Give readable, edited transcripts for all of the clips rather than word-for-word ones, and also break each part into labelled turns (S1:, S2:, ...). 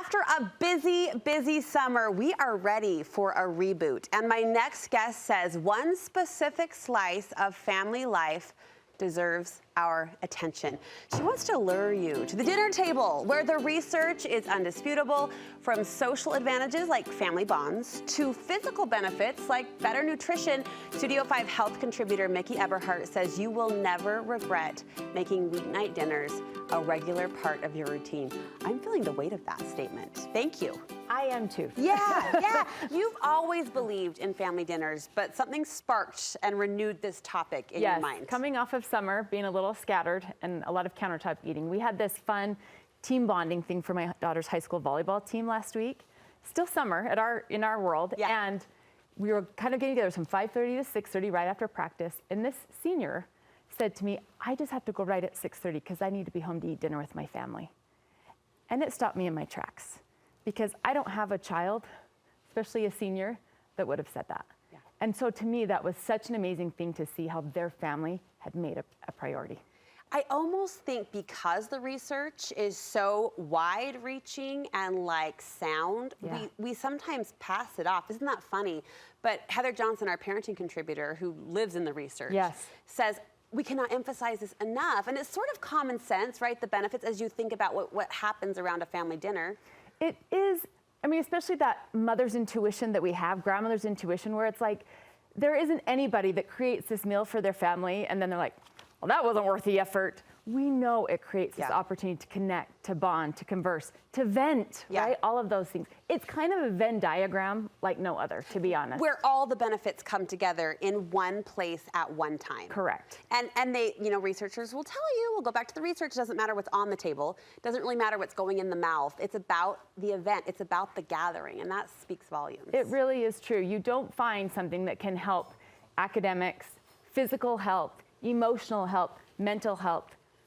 S1: After a busy summer, we are ready for a reboot. And my next guest says one specific slice of family life deserves our attention. She wants to lure you to the dinner table where the research is undisputable, from social advantages like family bonds to physical benefits like better nutrition. Studio 5 health contributor Miki Eberhardt says you will never regret making weeknight dinners a regular part of your routine. I'm feeling the weight of that statement. Thank you.
S2: I am too.
S1: Yeah. You've always believed in family dinners, but something sparked and renewed this topic in your mind.
S2: Coming off of summer, being a little scattered and a lot of countertop eating, we had this fun team bonding thing for my daughter's high school volleyball team last week. Still summer in our world, and we were kind of getting together from 5:30 to 6:30 right after practice, and this senior said to me, I just have to go right at 6:30 because I need to be home to eat dinner with my family. And it stopped me in my tracks, because I don't have a child, especially a senior, that would have said that. Yeah. And so to me, that was such an amazing thing to see how their family had made a priority.
S1: I almost think because the research is so wide-reaching and like sound, we sometimes pass it off. Isn't that funny? But Heather Johnson, our parenting contributor who lives in the research, says, we cannot emphasize this enough. And it's sort of common sense, right? The benefits as you think about what happens around a family dinner.
S2: It is, I mean, especially that mother's intuition that we have, grandmother's intuition, where it's like, there isn't anybody that creates this meal for their family and then they're like, well, that wasn't worth the effort. We know it creates this opportunity to connect, to bond, to converse, to vent, right? All of those things. It's kind of a Venn diagram like no other, to be honest.
S1: Where all the benefits come together in one place at one time.
S2: Correct.
S1: And they, researchers will tell you, we'll go back to the research, it doesn't matter what's on the table. It doesn't really matter what's going in the mouth. It's about the event. It's about the gathering, and that speaks volumes.
S2: It really is true. You don't find something that can help academics, physical health, emotional health, mental health,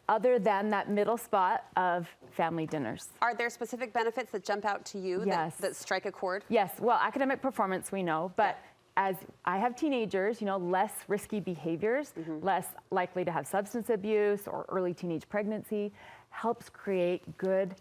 S2: other than that middle spot of family dinners.
S1: Are there specific benefits that jump out to you that strike a chord?
S2: Yes, well, academic performance we know, but as I have teenagers, less risky behaviors, less likely to have substance abuse or early teenage pregnancy, helps create good,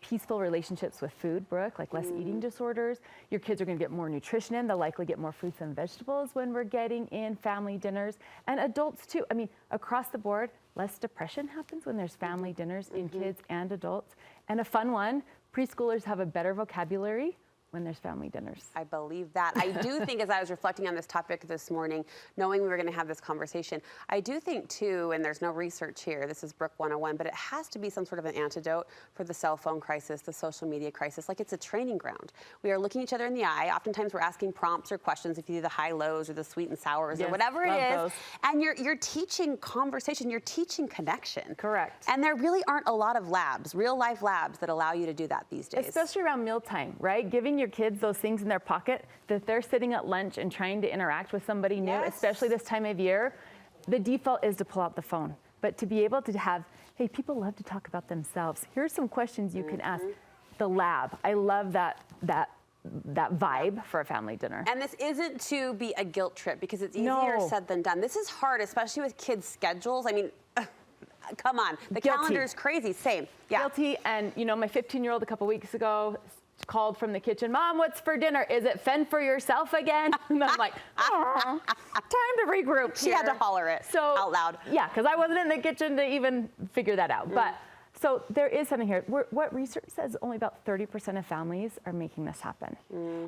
S2: peaceful relationships with food, Brooke, less eating disorders. Your kids are gonna get more nutrition in, they'll likely get more fruits and vegetables when we're getting in family dinners. And adults too, I mean, across the board, less depression happens when there's family dinners in kids and adults. And a fun one, preschoolers have a better vocabulary when there's family dinners.
S1: I believe that. I do think, as I was reflecting on this topic this morning, knowing we were going to have this conversation, I do think too, and there's no research here, this is Brooke 101, but it has to be some sort of an antidote for the cell phone crisis, the social media crisis. Like, it's a training ground. We are looking each other in the eye. Oftentimes we're asking prompts or questions if you do the high-lows or the sweet and sours or whatever it is.
S2: Those.
S1: And you're teaching conversation, you're teaching connection.
S2: Correct.
S1: And there really aren't a lot of labs, real-life labs, that allow you to do that these days.
S2: Especially around mealtime, right? Giving your kids those things in their pocket that they're sitting at lunch and trying to interact with somebody new, especially this time of year. The default is to pull out the phone, but to be able to have, hey, people love to talk about themselves. Here's some questions you can ask. The lab, I love that vibe for a family dinner.
S1: And this isn't to be a guilt trip, because it's easier said than done. This is hard, especially with kids' schedules. I mean, come on, the calendar is crazy. Same.
S2: Guilty. And my 15-year-old a couple weeks ago called from the kitchen, Mom, what's for dinner? Is it fend for yourself again? And I'm like, time to regroup.
S1: She had to holler it out loud.
S2: Yeah, because I wasn't in the kitchen to even figure that out. But so there is something here. What research says, only about 30% of families are making this happen.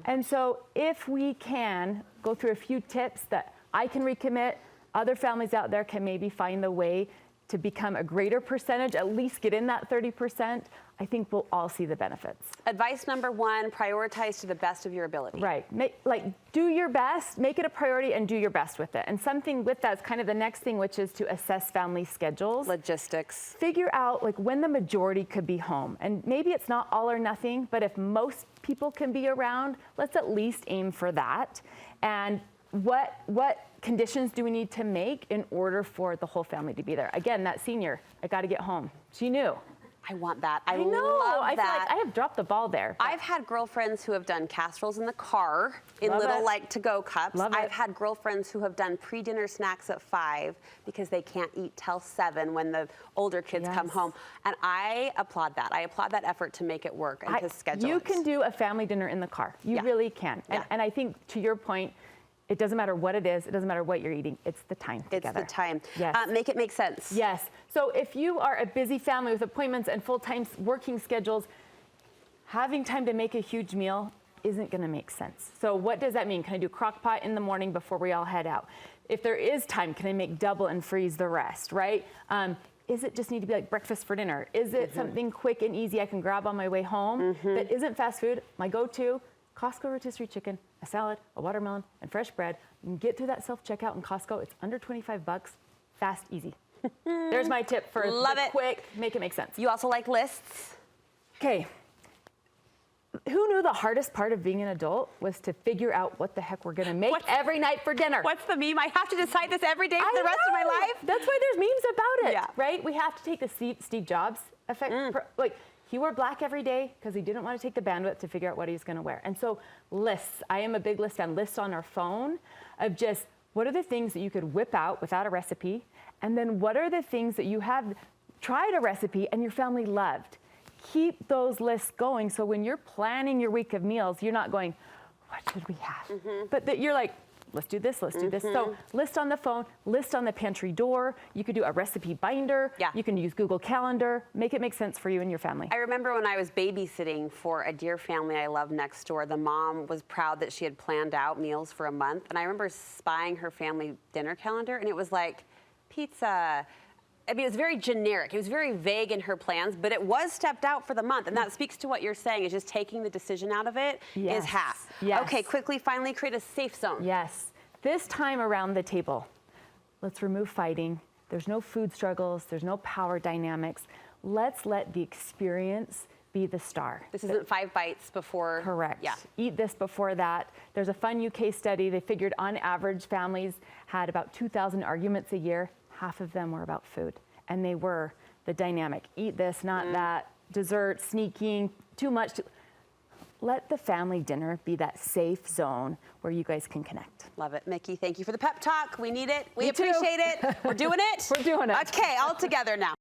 S2: And so if we can go through a few tips that I can recommit, other families out there can maybe find the way to become a greater percentage, at least get in that 30%, I think we'll all see the benefits.
S1: Advice number one, prioritize to the best of your ability.
S2: Right, do your best, make it a priority and do your best with it. And something with that is kind of the next thing, which is to assess family schedules.
S1: Logistics.
S2: Figure out when the majority could be home. And maybe it's not all or nothing, but if most people can be around, let's at least aim for that. And what conditions do we need to make in order for the whole family to be there? Again, that senior, I got to get home. She knew.
S1: I want that. I
S2: know.
S1: love
S2: I feel
S1: that.
S2: like I have dropped the ball there.
S1: I've had girlfriends who have done casseroles in the car in
S2: Love
S1: little
S2: it.
S1: like to-go cups.
S2: Love it.
S1: I've had girlfriends who have done pre-dinner snacks at 5 because they can't eat till 7 when the older kids come
S2: Yes.
S1: home. And I applaud that. I applaud that effort to make it work and to schedule
S2: You
S1: it.
S2: can do a family dinner in the car. You
S1: Yeah.
S2: really can.
S1: Yeah.
S2: And I think to your point, it doesn't matter what it is. It doesn't matter what you're eating. It's the time together.
S1: It's the time.
S2: Yes.
S1: Make it make sense.
S2: Yes. So if you are a busy family with appointments and full-time working schedules, having time to make a huge meal isn't going to make sense. So what does that mean? Can I do crock pot in the morning before we all head out? If there is time, can I make double and freeze the rest, right? Is it just need to be like breakfast for dinner? Is it something quick and easy I can grab on my way home that isn't fast food? My go-to, Costco rotisserie chicken, a salad, a watermelon, and fresh bread. You can get through that self-checkout in Costco. It's under 25 bucks. Fast, easy. There's my tip for the quick, make it make sense.
S1: You also like lists?
S2: Okay. Who knew the hardest part of being an adult was to figure out what the heck we're gonna make every night for dinner?
S1: What's the meme? I have to decide this every day for the rest of my life?
S2: That's why there's memes about it,
S1: Yeah.
S2: right? We have to take the Steve Jobs effect. Like, he wore black every day because he didn't want to take the bandwidth to figure out what he was going to wear. And so lists, I am a big list fan. Lists on our phone of just what are the things that you could whip out without a recipe? And then what are the things that you have tried a recipe and your family loved? Keep those lists going so when you're planning your week of meals, you're not going, what should we have? But that you're like, let's do this, let's do this. So list on the phone, list on the pantry door. You could do a recipe binder.
S1: Yeah.
S2: You can use Google Calendar. Make it make sense for you and your family.
S1: I remember when I was babysitting for a dear family I love next door, the mom was proud that she had planned out meals for a month. And I remember spying her family dinner calendar, and it was like pizza. I mean, it was very generic. It was very vague in her plans, but it was stepped out for the month. And that speaks to what you're saying, is just taking the decision out of it is half.
S2: Yes.
S1: Okay, quickly, finally, create a safe zone.
S2: Yes. This time around the table, let's remove fighting. There's no food struggles. There's no power dynamics. Let's let the experience be the star.
S1: This isn't 5 bites before.
S2: Correct.
S1: Yeah.
S2: Eat this before that. There's a fun UK study. They figured on average families had about 2,000 arguments a year. Half of them were about food. And they were the dynamic. Eat this, not that. Dessert, sneaking, too much. Let the family dinner be that safe zone where you guys can connect.
S1: Love it. Miki, thank you for the pep talk. We need it. We
S2: Me too.
S1: appreciate it. We're doing it.
S2: We're doing it.
S1: Okay, all together now.